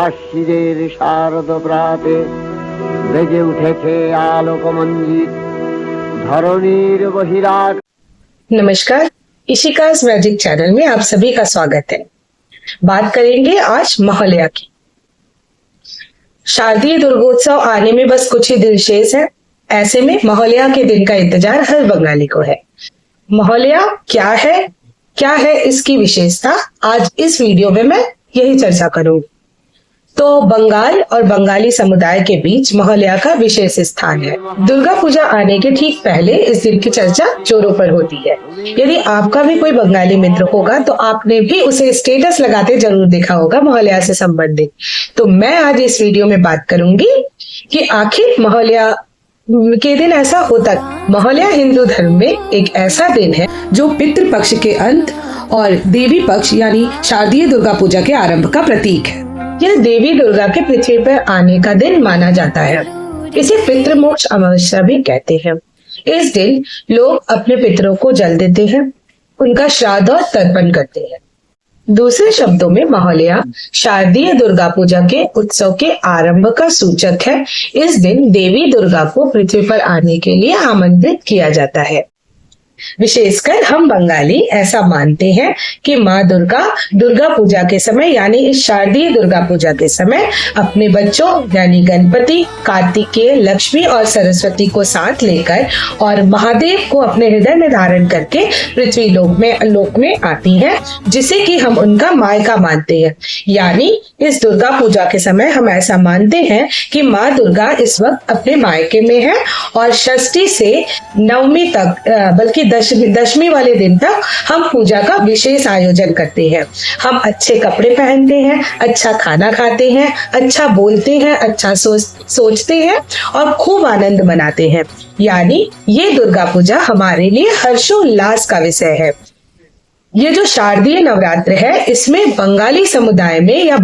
আশ্বিনের শারদ প্রাতে বেজে উঠেছে আলোকমঞ্জিত ধরণীর বহিরাগ। नमस्कार, इशिकास मैजिक चैनल में आप सभी का स्वागत है। बात करेंगे आज महालया की। शारदीय दुर्गोत्सव आने में बस कुछ ही दिन शेष है। ऐसे में महालया के दिन का इंतजार हर बंगाली को है। महालया क्या है इसकी विशेषता, आज इस वीडियो में मैं यही चर्चा करूंगी। तो बंगाल और बंगाली समुदाय के बीच महालया का विशेष स्थान है। दुर्गा पूजा आने के ठीक पहले इस दिन की चर्चा जोरों पर होती है। यदि आपका भी कोई बंगाली मित्र होगा तो आपने भी उसे स्टेटस लगाते जरूर देखा होगा महालया से संबंधित। तो मैं आज इस वीडियो में बात करूंगी कि आखिर महालया के दिन ऐसा होता। महालया हिंदू धर्म में एक ऐसा दिन है जो पितृ पक्ष के अंत और देवी पक्ष यानी शारदीय दुर्गा पूजा के आरंभ का प्रतीक है। यह देवी दुर्गा के पृथ्वी पर आने का दिन माना जाता है। इसे पितृमोक्ष अमावस्या भी कहते हैं। इस दिन लोग अपने पितरों को जल देते हैं, उनका श्राद्ध और तर्पण करते हैं। दूसरे शब्दों में महालया शारदीय दुर्गा पूजा के उत्सव के आरंभ का सूचक है। इस दिन देवी दुर्गा को पृथ्वी पर आने के लिए आमंत्रित किया जाता है। विशेषकर हम बंगाली ऐसा मानते हैं कि माँ दुर्गा पूजा के समय यानी इस शारदीय दुर्गा पूजा के समय अपने बच्चों यानी गणपति, कार्तिकेय, लक्ष्मी और सरस्वती को साथ लेकर और महादेव को अपने हृदय में धारण करके पृथ्वी लोक में आती हैं, जिसे कि हम उनका मायका मानते हैं। यानी इस दुर्गा पूजा के समय हम ऐसा मानते हैं कि माँ दुर्गा इस वक्त अपने मायके में है और षष्ठी से नवमी तक बल्कि दशमी वाले दिन तक हम पूजा का विशेष आयोजन करते हैं। हम अच्छे कपड़े पहनते हैं, अच्छा खाना खाते हैं, अच्छा बोलते हैं, अच्छा सोचते हैं और खूब आनंद मनाते हैं। यानी ये दुर्गा पूजा हमारे लिए हर्षोल्लास का विषय है। ये जो शारदीय नवरात्र है इसमें बंगाली समुदाय में या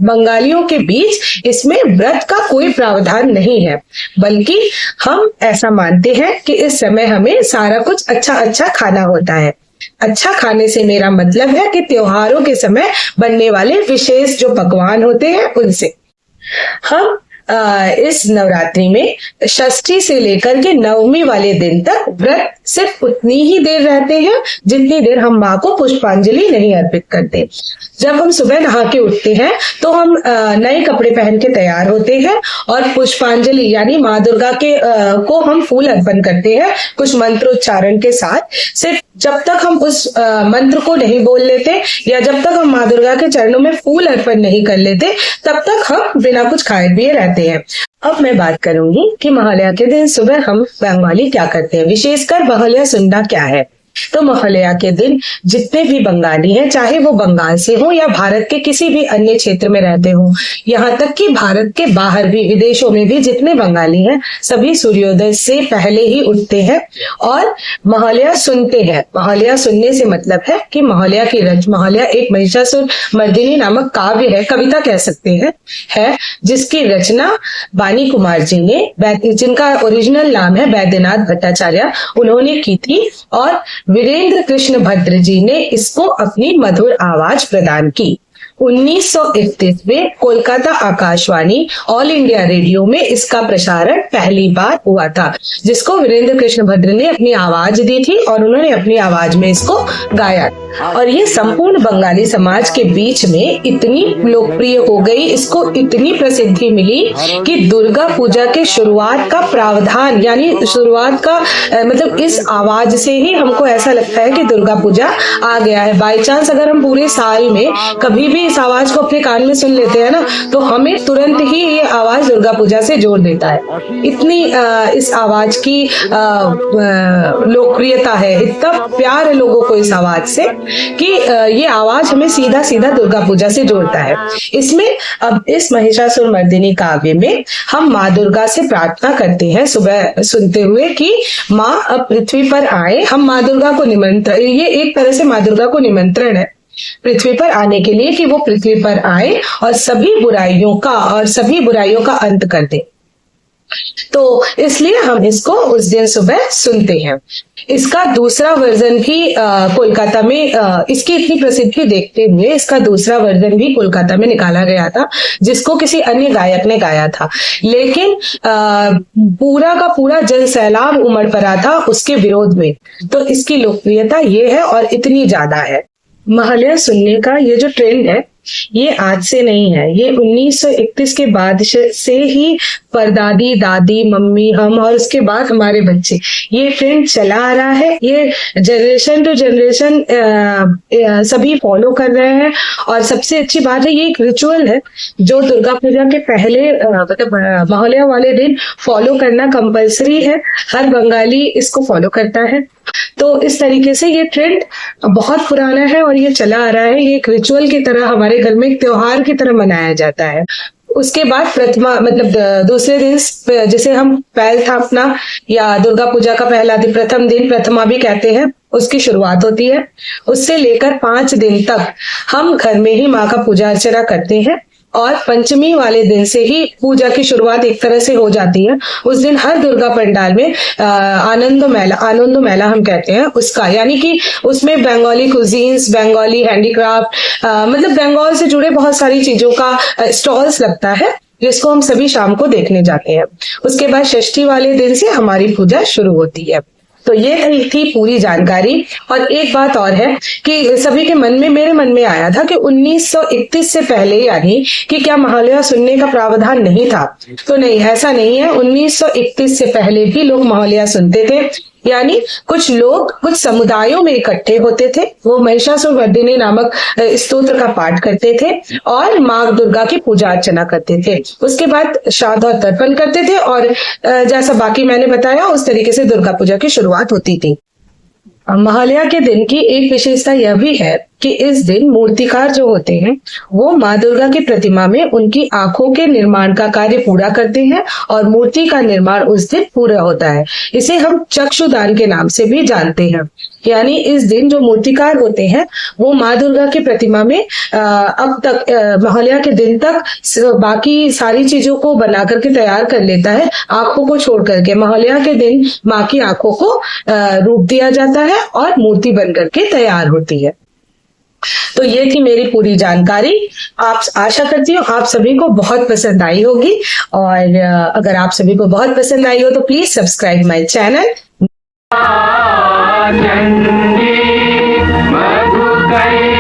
बंगालियों के बीच इसमें व्रत का कोई प्रावधान नहीं है, बल्कि हम ऐसा मानते हैं कि इस समय हमें सारा कुछ अच्छा खाना होता है। अच्छा खाने से मेरा मतलब है कि त्योहारों के समय बनने वाले विशेष जो पकवान होते हैं उनसे। हम इस नवरात्रि में षष्ठी से लेकर के नवमी वाले दिन तक व्रत सिर्फ उतनी ही देर रहते हैं जितनी देर हम माँ को पुष्पांजलि नहीं अर्पित करते। जब हम सुबह नहा के उठते हैं तो हम नए कपड़े पहन के तैयार होते हैं और पुष्पांजलि यानी माँ दुर्गा के को हम फूल अर्पण करते हैं कुछ मंत्रोच्चारण के साथ। सिर्फ जब तक हम उस मंत्र को नहीं बोल लेते या जब तक हम माँ दुर्गा के चरणों में फूल अर्पण नहीं कर लेते तब तक हम बिना कुछ खाए पिए रहते हैं। अब मैं बात करूंगी कि महालया के दिन सुबह हम बंगाली क्या करते हैं, विशेषकर महालया सुनना क्या है। तो महालया के दिन जितने भी बंगाली हैं, चाहे वो बंगाल से हो या भारत के किसी भी अन्य क्षेत्र में रहते हो, यहाँ तक कि भारत के बाहर भी विदेशों में भी जितने बंगाली हैं, सभी सूर्योदय से पहले ही उठते हैं और महालया सुनते हैं। महालया सुनने से मतलब है कि महालया एक महिषासुर मर्दिनी नामक काव्य है, कविता कह सकते हैं, है जिसकी रचना बानी कुमार जी ने, जिनका ओरिजिनल नाम है बैद्यनाथ भट्टाचार्य, उन्होंने की थी और वीरेंद्र कृष्ण भद्र जी ने इसको अपनी मधुर आवाज प्रदान की। 1931 में Kolkata Akashvani all India radio में इसका प्रसारण पहली बार हुआ था, जिसको वीरेंद्र कृष्ण भद्र ने अपनी आवाज दी थी और उन्होंने अपनी आवाज में इसको गाया और ये संपूर्ण बंगाली समाज के बीच में इतनी लोकप्रिय हो गई, इसको इतनी प्रसिद्धि मिली कि दुर्गा पूजा के शुरुआत का प्रावधान यानी शुरुआत का मतलब इस आवाज से ही हमको ऐसा लगता है कि दुर्गा पूजा आ गया है। बाई चांस अगर हम पूरे साल में कभी भी इस आवाज को अपने कान में सुन लेते हैं ना, तो हमें तुरंत ही ये आवाज दुर्गा पूजा से जोड़ देता है। इतनी इस आवाज की लोकप्रियता है, इतना प्यार है लोगों को इस आवाज से कि ये आवाज हमें सीधा सीधा दुर्गा पूजा से जोड़ता है। इसमें अब इस महिषासुर मर्दिनी काव्य में हम माँ दुर्गा से प्रार्थना करते हैं सुबह सुनते हुए कि माँ अब पृथ्वी पर आए। हम माँ दुर्गा को निमंत्रण, ये एक तरह से माँ दुर्गा को निमंत्रण है पृथ्वी पर आने के लिए कि वो पृथ्वी पर आए और सभी बुराइयों का अंत कर दे। तो इसलिए हम इसको उस दिन सुबह सुनते हैं। इसका दूसरा वर्जन भी कोलकाता में इसकी इतनी प्रसिद्धि देखते हुए इसका दूसरा वर्जन भी कोलकाता में निकाला गया था, जिसको किसी अन्य गायक ने गाया था। लेकिन पूरा का पूरा जन सैलाब उमड़ पड़ा था उसके विरोध में। तो इसकी लोकप्रियता ये है और इतनी ज्यादा है। महालया सुनने का ये जो ट्रेंड है ये आज से नहीं है, ये 1931 के बाद से ही परदादी, दादी, मम्मी, हम और उसके बाद हमारे बच्चे ये ट्रेंड चला आ रहा है। ये जनरेशन टू जनरेशन सभी फॉलो कर रहे हैं। और सबसे अच्छी बात है ये एक रिचुअल है जो दुर्गा पूजा के पहले मतलब महालया वाले दिन फॉलो करना कंपलसरी है। हर बंगाली इसको फॉलो करता है। तो इस तरीके से ये ट्रेंड बहुत पुराना है और ये चला आ रहा है। ये एक रिचुअल की तरह हमारे घर में एक त्योहार की तरह मनाया जाता है। उसके बाद प्रतिमा मतलब दूसरे दिन जिसे हम पैर थापना या दुर्गा पूजा का पहला दिन, प्रथम दिन प्रतिमा भी कहते हैं, उसकी शुरुआत होती है। उससे लेकर 5 दिन तक हम घर में ही माँ का पूजा अर्चना करते हैं। और पंचमी वाले दिन से ही पूजा की शुरुआत एक तरह से हो जाती है। उस दिन हर दुर्गा पंडाल में आनंद मेला हम कहते हैं उसका, यानी कि उसमें बंगाली कुजीन्स, बंगाली हैंडीक्राफ्ट मतलब बंगाल से जुड़े बहुत सारी चीजों का स्टॉल्स लगता है, जिसको हम सभी शाम को देखने जाते हैं। उसके बाद षष्ठी वाले दिन से हमारी पूजा शुरू होती है। तो ये थी पूरी जानकारी। और एक बात और है कि सभी के मन में, मेरे मन में आया था कि 1931 से पहले यानी कि क्या महालया सुनने का प्रावधान नहीं था? तो नहीं, ऐसा नहीं है। 1931 से पहले भी लोग महालया सुनते थे। यानी कुछ लोग कुछ समुदायों में इकट्ठे होते थे, वो महिषासुरमर्दिनी नामक स्तोत्र का पाठ करते थे और माँ दुर्गा की पूजा अर्चना करते थे। उसके बाद श्राद्ध और तर्पण करते थे और जैसा बाकी मैंने बताया उस तरीके से दुर्गा पूजा की शुरुआत होती थी। महालया के दिन की एक विशेषता यह भी है कि इस दिन मूर्तिकार जो होते हैं वो माँ दुर्गा की प्रतिमा में उनकी आंखों के निर्माण का कार्य पूरा करते हैं और मूर्ति का निर्माण उस दिन पूरा होता है। इसे हम चक्षुदान के नाम से भी जानते हैं। यानी इस दिन जो मूर्तिकार होते हैं वो माँ दुर्गा की प्रतिमा में अब तक महालया के दिन तक बाकी सारी चीजों को बना करके तैयार कर लेता है, आंखों को छोड़ करके। महालया के दिन माँ की आंखों को रूप दिया जाता है और मूर्ति बन करके तैयार होती है। तो ये थी मेरी पूरी जानकारी। आप आशा करती हूँ आप सभी को बहुत पसंद आई होगी। और अगर आप सभी को बहुत पसंद आई हो तो please subscribe my channel. Chandi मधुकैटभारी